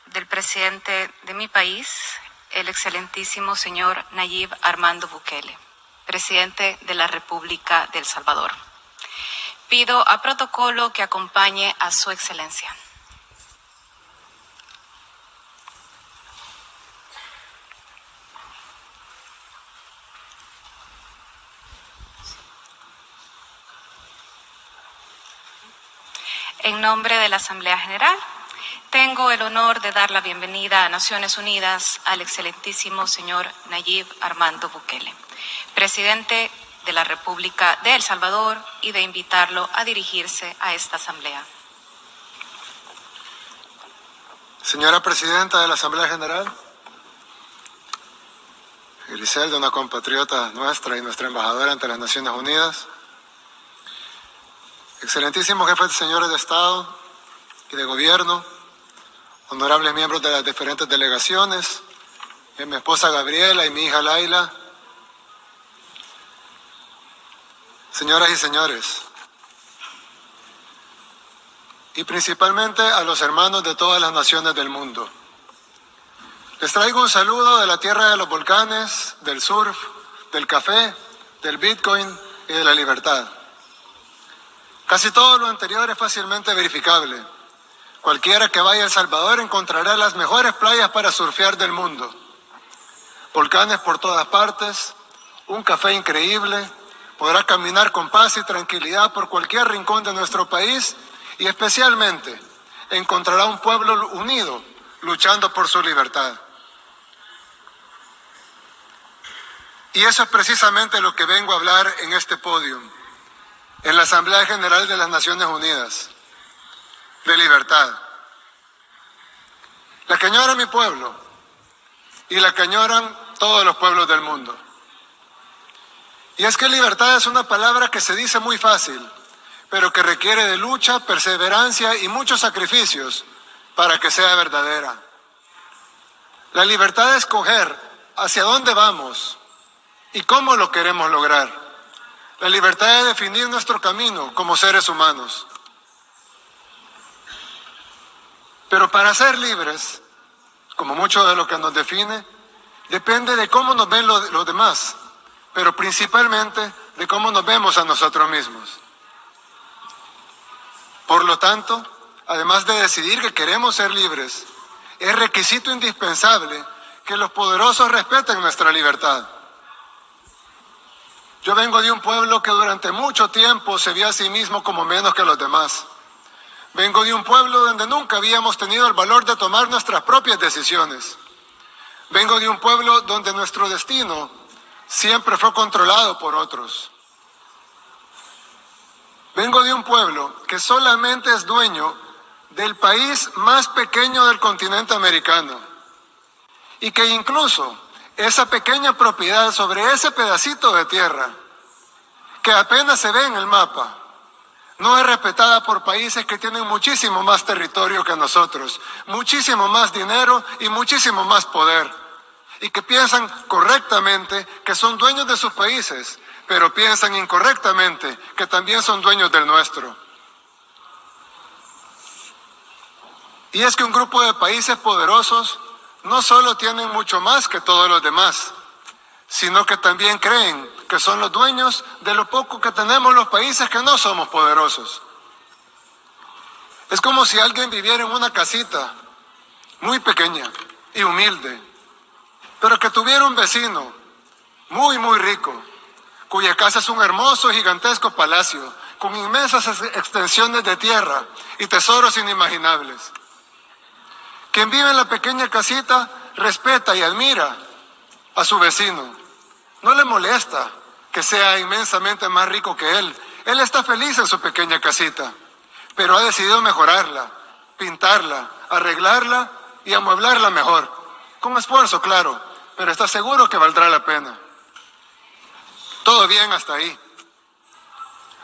del presidente de mi país, el excelentísimo señor Nayib Armando Bukele, presidente de la República de El Salvador. Pido a protocolo que acompañe a su excelencia. En nombre de la Asamblea General, tengo el honor de dar la bienvenida a Naciones Unidas al excelentísimo señor Nayib Armando Bukele, presidente de la República de El Salvador, y de invitarlo a dirigirse a esta Asamblea. Señora Presidenta de la Asamblea General, Griselda, una compatriota nuestra y nuestra embajadora ante las Naciones Unidas, excelentísimos jefes de señores de Estado y de Gobierno, honorables miembros de las diferentes delegaciones, mi esposa Gabriela y mi hija Laila, señoras y señores, y principalmente a los hermanos de todas las naciones del mundo. Les traigo un saludo de la tierra de los volcanes, del surf, del café, del Bitcoin y de la libertad. Casi todo lo anterior es fácilmente verificable. Cualquiera que vaya a El Salvador encontrará las mejores playas para surfear del mundo. Volcanes por todas partes, un café increíble, podrá caminar con paz y tranquilidad por cualquier rincón de nuestro país y especialmente encontrará un pueblo unido luchando por su libertad. Y eso es precisamente lo que vengo a hablar en este podio, en la Asamblea General de las Naciones Unidas, de libertad. La que añora mi pueblo y la que añoran todos los pueblos del mundo. Y es que libertad es una palabra que se dice muy fácil, pero que requiere de lucha, perseverancia y muchos sacrificios para que sea verdadera. La libertad de escoger hacia dónde vamos y cómo lo queremos lograr. La libertad de definir nuestro camino como seres humanos. Pero para ser libres, como mucho de lo que nos define, depende de cómo nos ven los demás, pero principalmente de cómo nos vemos a nosotros mismos. Por lo tanto, además de decidir que queremos ser libres, es requisito indispensable que los poderosos respeten nuestra libertad. Yo vengo de un pueblo que durante mucho tiempo se vio a sí mismo como menos que los demás. Vengo de un pueblo donde nunca habíamos tenido el valor de tomar nuestras propias decisiones. Vengo de un pueblo donde nuestro destino siempre fue controlado por otros. Vengo de un pueblo que solamente es dueño del país más pequeño del continente americano y que incluso esa pequeña propiedad sobre ese pedacito de tierra, que apenas se ve en el mapa, no es respetada por países que tienen muchísimo más territorio que nosotros, muchísimo más dinero y muchísimo más poder, y que piensan correctamente que son dueños de sus países, pero piensan incorrectamente que también son dueños del nuestro. Y es que un grupo de países poderosos no solo tienen mucho más que todos los demás, sino que también creen que son los dueños de lo poco que tenemos los países que no somos poderosos. Es como si alguien viviera en una casita muy pequeña y humilde, pero que tuviera un vecino muy, muy rico, cuya casa es un hermoso, gigantesco palacio, con inmensas extensiones de tierra y tesoros inimaginables. Quien vive en la pequeña casita respeta y admira a su vecino. No le molesta que sea inmensamente más rico que él. Él está feliz en su pequeña casita, pero ha decidido mejorarla, pintarla, arreglarla y amueblarla mejor. Con esfuerzo, claro, pero está seguro que valdrá la pena. Todo bien hasta ahí.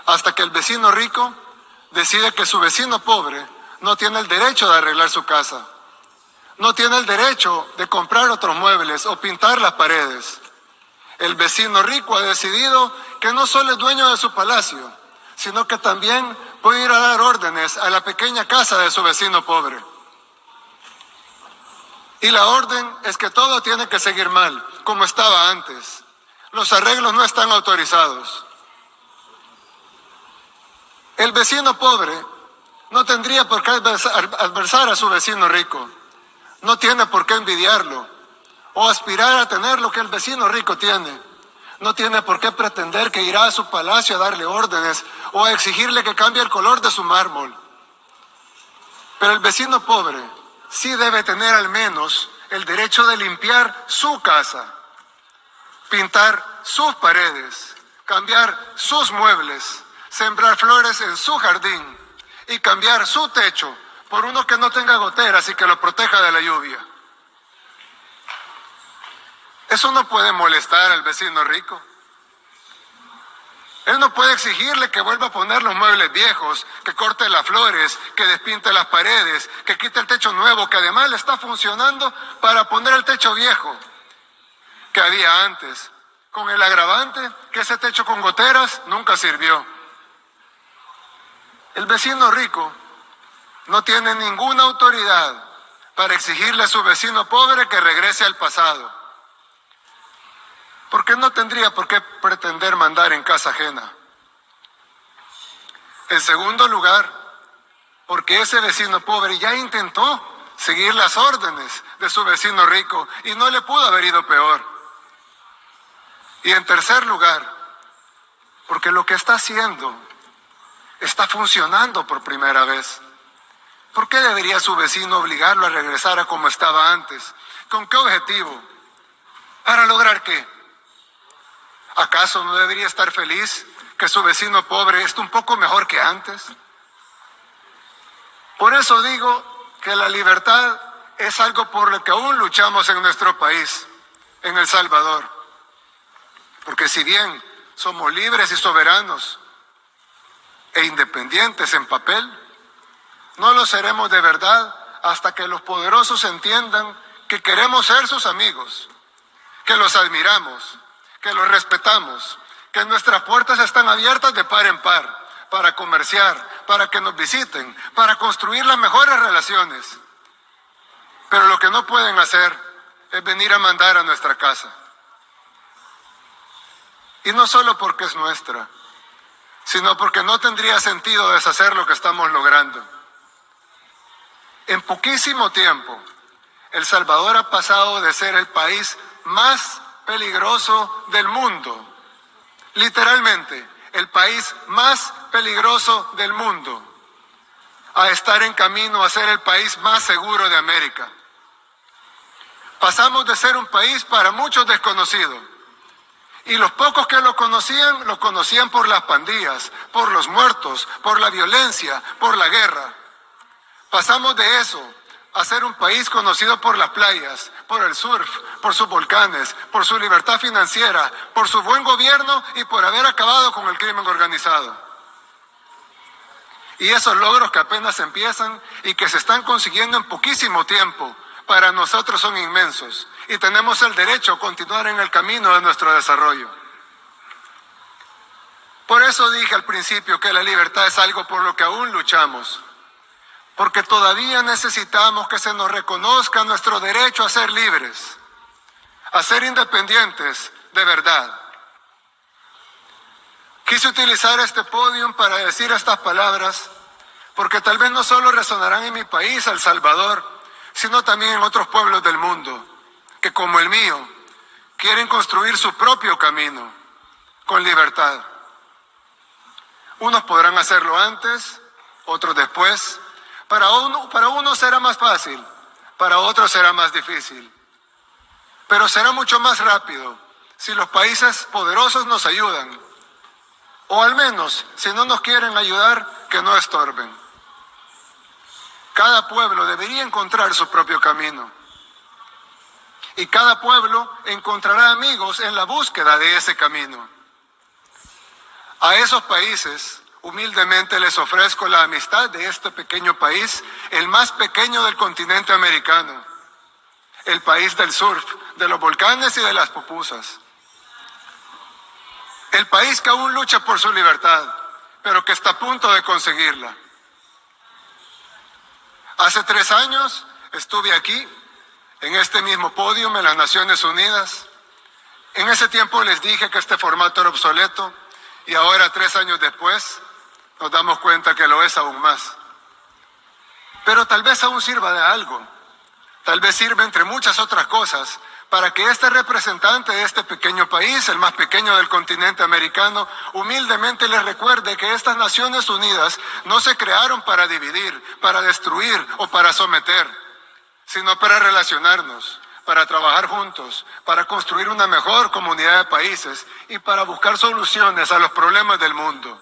Hasta que el vecino rico decide que su vecino pobre no tiene el derecho de arreglar su casa. No tiene el derecho de comprar otros muebles o pintar las paredes. El vecino rico ha decidido que no solo es dueño de su palacio, sino que también puede ir a dar órdenes a la pequeña casa de su vecino pobre. Y la orden es que todo tiene que seguir mal, como estaba antes. Los arreglos no están autorizados. El vecino pobre no tendría por qué adversar a su vecino rico. No tiene por qué envidiarlo o aspirar a tener lo que el vecino rico tiene. No tiene por qué pretender que irá a su palacio a darle órdenes o a exigirle que cambie el color de su mármol. Pero el vecino pobre sí debe tener al menos el derecho de limpiar su casa, pintar sus paredes, cambiar sus muebles, sembrar flores en su jardín y cambiar su techo por uno que no tenga goteras y que lo proteja de la lluvia. Eso no puede molestar al vecino rico. Él no puede exigirle que vuelva a poner los muebles viejos, que corte las flores, que despinte las paredes, que quite el techo nuevo, que además le está funcionando para poner el techo viejo que había antes, con el agravante que ese techo con goteras nunca sirvió. El vecino rico no tiene ninguna autoridad para exigirle a su vecino pobre que regrese al pasado, porque no tendría por qué pretender mandar en casa ajena. En segundo lugar, porque ese vecino pobre ya intentó seguir las órdenes de su vecino rico y no le pudo haber ido peor. Y en tercer lugar, porque lo que está haciendo está funcionando por primera vez. ¿Por qué debería su vecino obligarlo a regresar a como estaba antes? ¿Con qué objetivo? ¿Para lograr qué? ¿Acaso no debería estar feliz que su vecino pobre esté un poco mejor que antes? Por eso digo que la libertad es algo por lo que aún luchamos en nuestro país, en El Salvador. Porque si bien somos libres y soberanos e independientes en papel, no lo seremos de verdad hasta que los poderosos entiendan que queremos ser sus amigos, que los admiramos, que los respetamos, que nuestras puertas están abiertas de par en par para comerciar, para que nos visiten, para construir las mejores relaciones. Pero lo que no pueden hacer es venir a mandar a nuestra casa. Y no solo porque es nuestra, sino porque no tendría sentido deshacer lo que estamos logrando. En poquísimo tiempo, El Salvador ha pasado de ser el país más peligroso del mundo, literalmente el país más peligroso del mundo, a estar en camino a ser el país más seguro de América. Pasamos de ser un país para muchos desconocido, y los pocos que lo conocían por las pandillas, por los muertos, por la violencia, por la guerra. Pasamos de eso a ser un país conocido por las playas, por el surf, por sus volcanes, por su libertad financiera, por su buen gobierno y por haber acabado con el crimen organizado. Y esos logros que apenas empiezan y que se están consiguiendo en poquísimo tiempo, para nosotros son inmensos y tenemos el derecho a continuar en el camino de nuestro desarrollo. Por eso dije al principio que la libertad es algo por lo que aún luchamos, porque todavía necesitamos que se nos reconozca nuestro derecho a ser libres, a ser independientes de verdad. Quise utilizar este podio para decir estas palabras, porque tal vez no solo resonarán en mi país, El Salvador, sino también en otros pueblos del mundo, que como el mío, quieren construir su propio camino, con libertad. Unos podrán hacerlo antes, otros después. Para uno será más fácil, para otros será más difícil. Pero será mucho más rápido si los países poderosos nos ayudan. O al menos, si no nos quieren ayudar, que no estorben. Cada pueblo debería encontrar su propio camino. Y cada pueblo encontrará amigos en la búsqueda de ese camino. A esos países, humildemente les ofrezco la amistad de este pequeño país, el más pequeño del continente americano, el país del surf, de los volcanes y de las pupusas. El país que aún lucha por su libertad, pero que está a punto de conseguirla. Hace 3 años estuve aquí en este mismo podio en las Naciones Unidas. En ese tiempo les dije que este formato era obsoleto y ahora, 3 años después, nos damos cuenta que lo es aún más. Pero tal vez aún sirva de algo, tal vez sirve entre muchas otras cosas para que este representante de este pequeño país, el más pequeño del continente americano, humildemente les recuerde que estas Naciones Unidas no se crearon para dividir, para destruir o para someter, sino para relacionarnos, para trabajar juntos, para construir una mejor comunidad de países y para buscar soluciones a los problemas del mundo.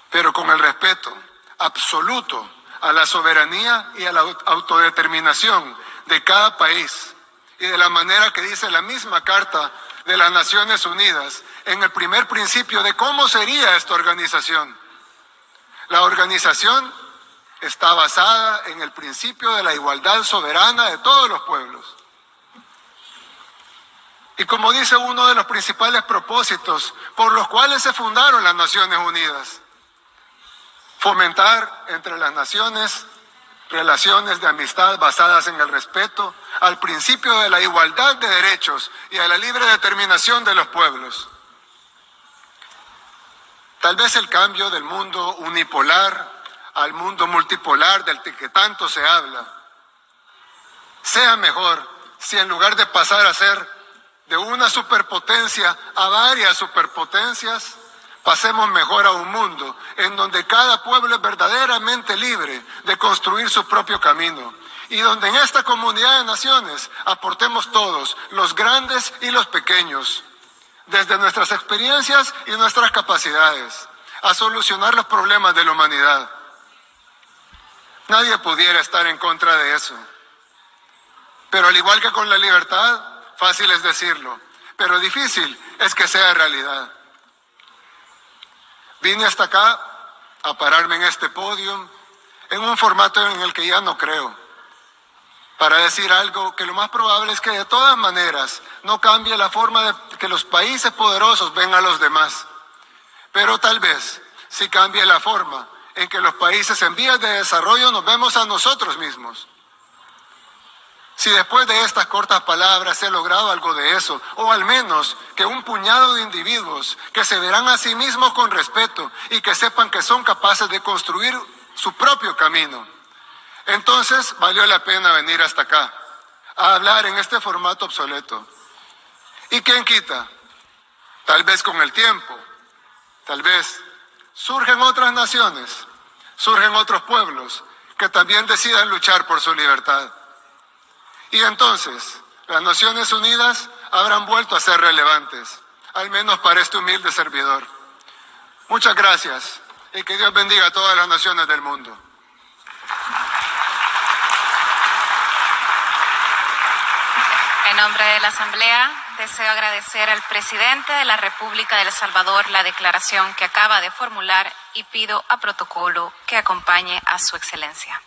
Pero con el respeto absoluto a la soberanía y a la autodeterminación de cada país y de la manera que dice la misma Carta de las Naciones Unidas en el primer principio de cómo sería esta organización. La organización está basada en el principio de la igualdad soberana de todos los pueblos. Y como dice uno de los principales propósitos por los cuales se fundaron las Naciones Unidas, fomentar entre las naciones relaciones de amistad basadas en el respeto al principio de la igualdad de derechos y a la libre determinación de los pueblos. Tal vez el cambio del mundo unipolar al mundo multipolar del que tanto se habla sea mejor si en lugar de pasar a ser de una superpotencia a varias superpotencias, pasemos mejor a un mundo en donde cada pueblo es verdaderamente libre de construir su propio camino y donde en esta comunidad de naciones aportemos todos, los grandes y los pequeños, desde nuestras experiencias y nuestras capacidades, a solucionar los problemas de la humanidad. Nadie pudiera estar en contra de eso. Pero al igual que con la libertad, fácil es decirlo, pero difícil es que sea realidad. Vine hasta acá a pararme en este podio, en un formato en el que ya no creo, para decir algo que lo más probable es que de todas maneras no cambie la forma de que los países poderosos ven a los demás, pero tal vez sí cambie la forma en que los países en vías de desarrollo nos vemos a nosotros mismos. Si después de estas cortas palabras se ha logrado algo de eso, o al menos que un puñado de individuos que se verán a sí mismos con respeto y que sepan que son capaces de construir su propio camino, entonces valió la pena venir hasta acá, a hablar en este formato obsoleto. ¿Y quién quita? Tal vez con el tiempo, tal vez surgen otras naciones, surgen otros pueblos que también decidan luchar por su libertad. Y entonces, las Naciones Unidas habrán vuelto a ser relevantes, al menos para este humilde servidor. Muchas gracias y que Dios bendiga a todas las naciones del mundo. En nombre de la Asamblea, deseo agradecer al presidente de la República de El Salvador la declaración que acaba de formular y pido a protocolo que acompañe a su excelencia.